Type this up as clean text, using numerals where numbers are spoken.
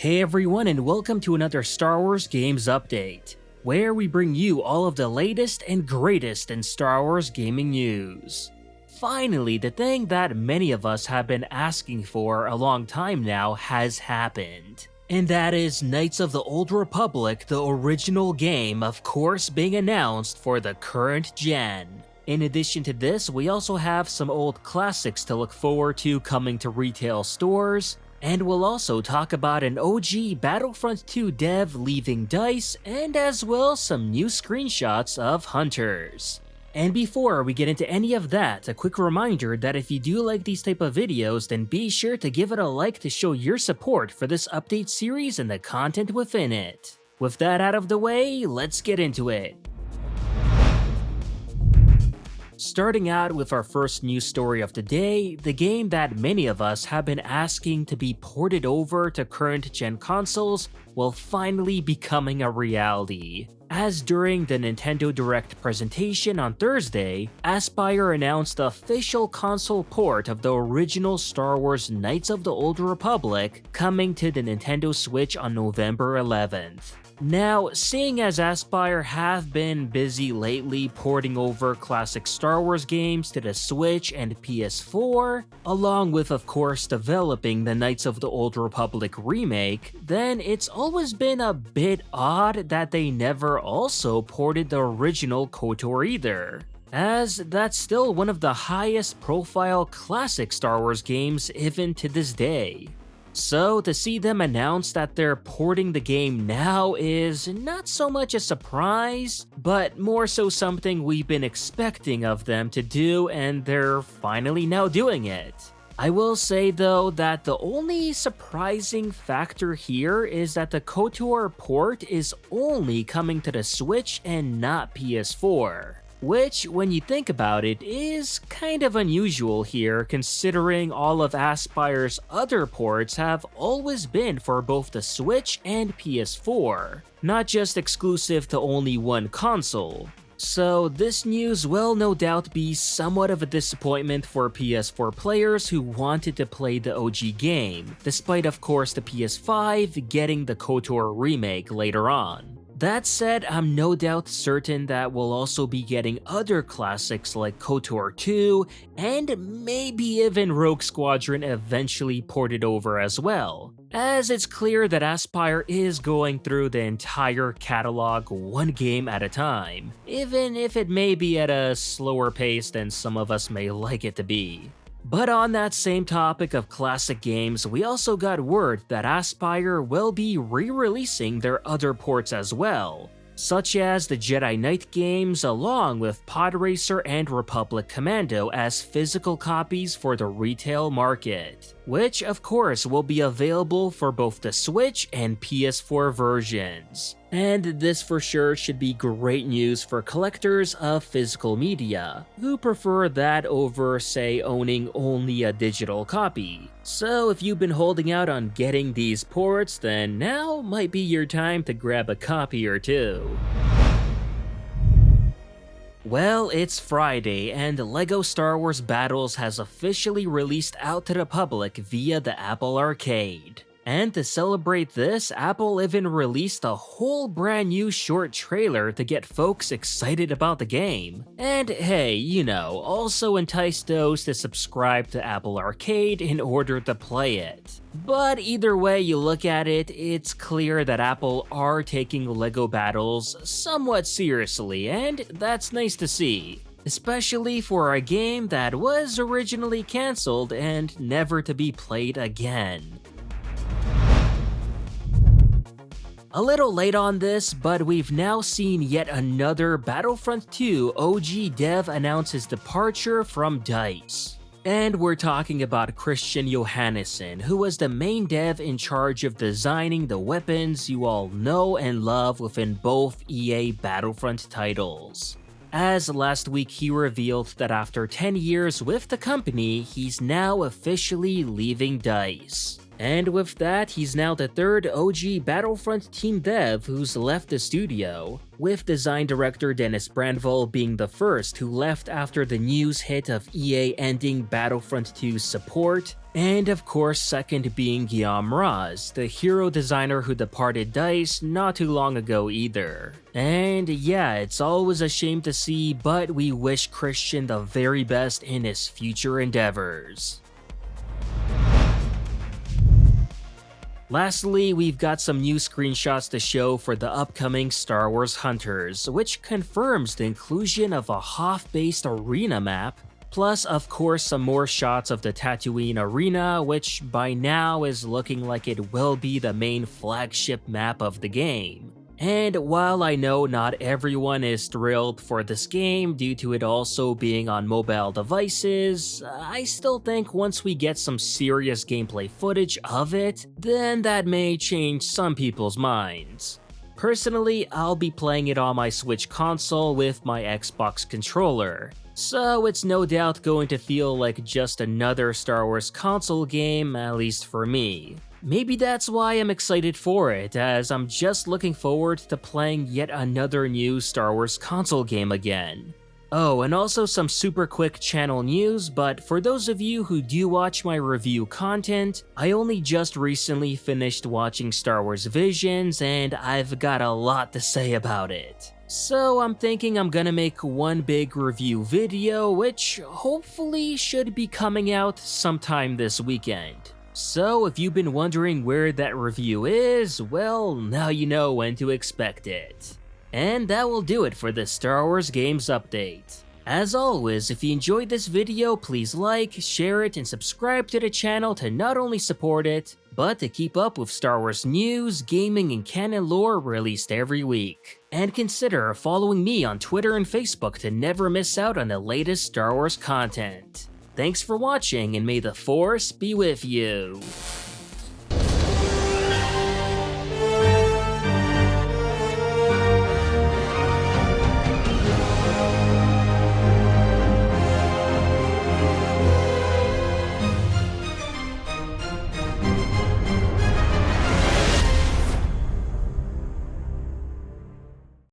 Hey everyone, and welcome to another Star Wars Games Update, where we bring you all of the latest and greatest in Star Wars gaming news. Finally, the thing that many of us have been asking for a long time now has happened. And that is Knights of the Old Republic, the original game, of course being announced for the current gen. In addition to this, we also have some old classics to look forward to coming to retail stores, and we'll also talk about an OG Battlefront 2 dev leaving DICE, and as well some new screenshots of Hunters. And before we get into any of that, a quick reminder that if you do like these type of videos, then be sure to give it a like to show your support for this update series and the content within it. With that out of the way, let's get into it. Starting out with our first news story of the day, the game that many of us have been asking to be ported over to current-gen consoles will finally becoming a reality. As during the Nintendo Direct presentation on Thursday, Aspyr announced the official console port of the original Star Wars Knights of the Old Republic coming to the Nintendo Switch on November 11th. Now, seeing as Aspyr have been busy lately porting over classic Star Wars games to the Switch and PS4, along with of course developing the Knights of the Old Republic remake, then it's always been a bit odd that they never also ported the original KOTOR either, as that's still one of the highest profile classic Star Wars games even to this day. So to see them announce that they're porting the game now is not so much a surprise, but more so something we've been expecting of them to do, and they're finally now doing it. I will say though that the only surprising factor here is that the KOTOR port is only coming to the Switch and not PS4. Which, when you think about it, is kind of unusual here considering all of Aspyr's other ports have always been for both the Switch and PS4, not just exclusive to only one console. So this news will no doubt be somewhat of a disappointment for PS4 players who wanted to play the OG game, despite of course the PS5 getting the KOTOR remake later on. That said, I'm no doubt certain that we'll also be getting other classics like KOTOR 2 and maybe even Rogue Squadron eventually ported over as well, as it's clear that Aspyr is going through the entire catalog one game at a time, even if it may be at a slower pace than some of us may like it to be. But on that same topic of classic games, we also got word that Aspyr will be re-releasing their other ports as well, such as the Jedi Knight games along with Pod Racer and Republic Commando as physical copies for the retail market, which of course will be available for both the Switch and PS4 versions. And this for sure should be great news for collectors of physical media, who prefer that over, say, owning only a digital copy. So if you've been holding out on getting these ports, then now might be your time to grab a copy or two. Well, it's Friday, and LEGO Star Wars Battles has officially released out to the public via the Apple Arcade. And to celebrate this, Apple even released a whole brand new short trailer to get folks excited about the game. And hey, you know, also entice those to subscribe to Apple Arcade in order to play it. But either way you look at it, it's clear that Apple are taking LEGO Battles somewhat seriously, and that's nice to see. Especially for a game that was originally cancelled and never to be played again. A little late on this, but we've now seen yet another Battlefront 2 OG dev announce his departure from DICE. And we're talking about Christian Johannesson, who was the main dev in charge of designing the weapons you all know and love within both EA Battlefront titles. As last week he revealed that after 10 years with the company, he's now officially leaving DICE. And with that, he's now the third OG Battlefront team dev who's left the studio, with design director Dennis Brandville being the first who left after the news hit of EA ending Battlefront 2's support, and of course second being Guillaume Raz, the hero designer who departed DICE not too long ago either. And yeah, it's always a shame to see, but we wish Christian the very best in his future endeavors. Lastly, we've got some new screenshots to show for the upcoming Star Wars Hunters, which confirms the inclusion of a Hoth-based arena map, plus of course some more shots of the Tatooine arena, which by now is looking like it will be the main flagship map of the game. And while I know not everyone is thrilled for this game due to it also being on mobile devices, I still think once we get some serious gameplay footage of it, then that may change some people's minds. Personally, I'll be playing it on my Switch console with my Xbox controller, so it's no doubt going to feel like just another Star Wars console game, at least for me. Maybe that's why I'm excited for it, as I'm just looking forward to playing yet another new Star Wars console game again. Oh, and also some super quick channel news, but for those of you who do watch my review content, I only just recently finished watching Star Wars Visions and I've got a lot to say about it. So I'm thinking I'm gonna make one big review video, which hopefully should be coming out sometime this weekend. So if you've been wondering where that review is, well, now you know when to expect it. And that will do it for the Star Wars Games update. As always, if you enjoyed this video, please like, share it, and subscribe to the channel to not only support it, but to keep up with Star Wars news, gaming, and canon lore released every week. And consider following me on Twitter and Facebook to never miss out on the latest Star Wars content. Thanks for watching, and may the Force be with you.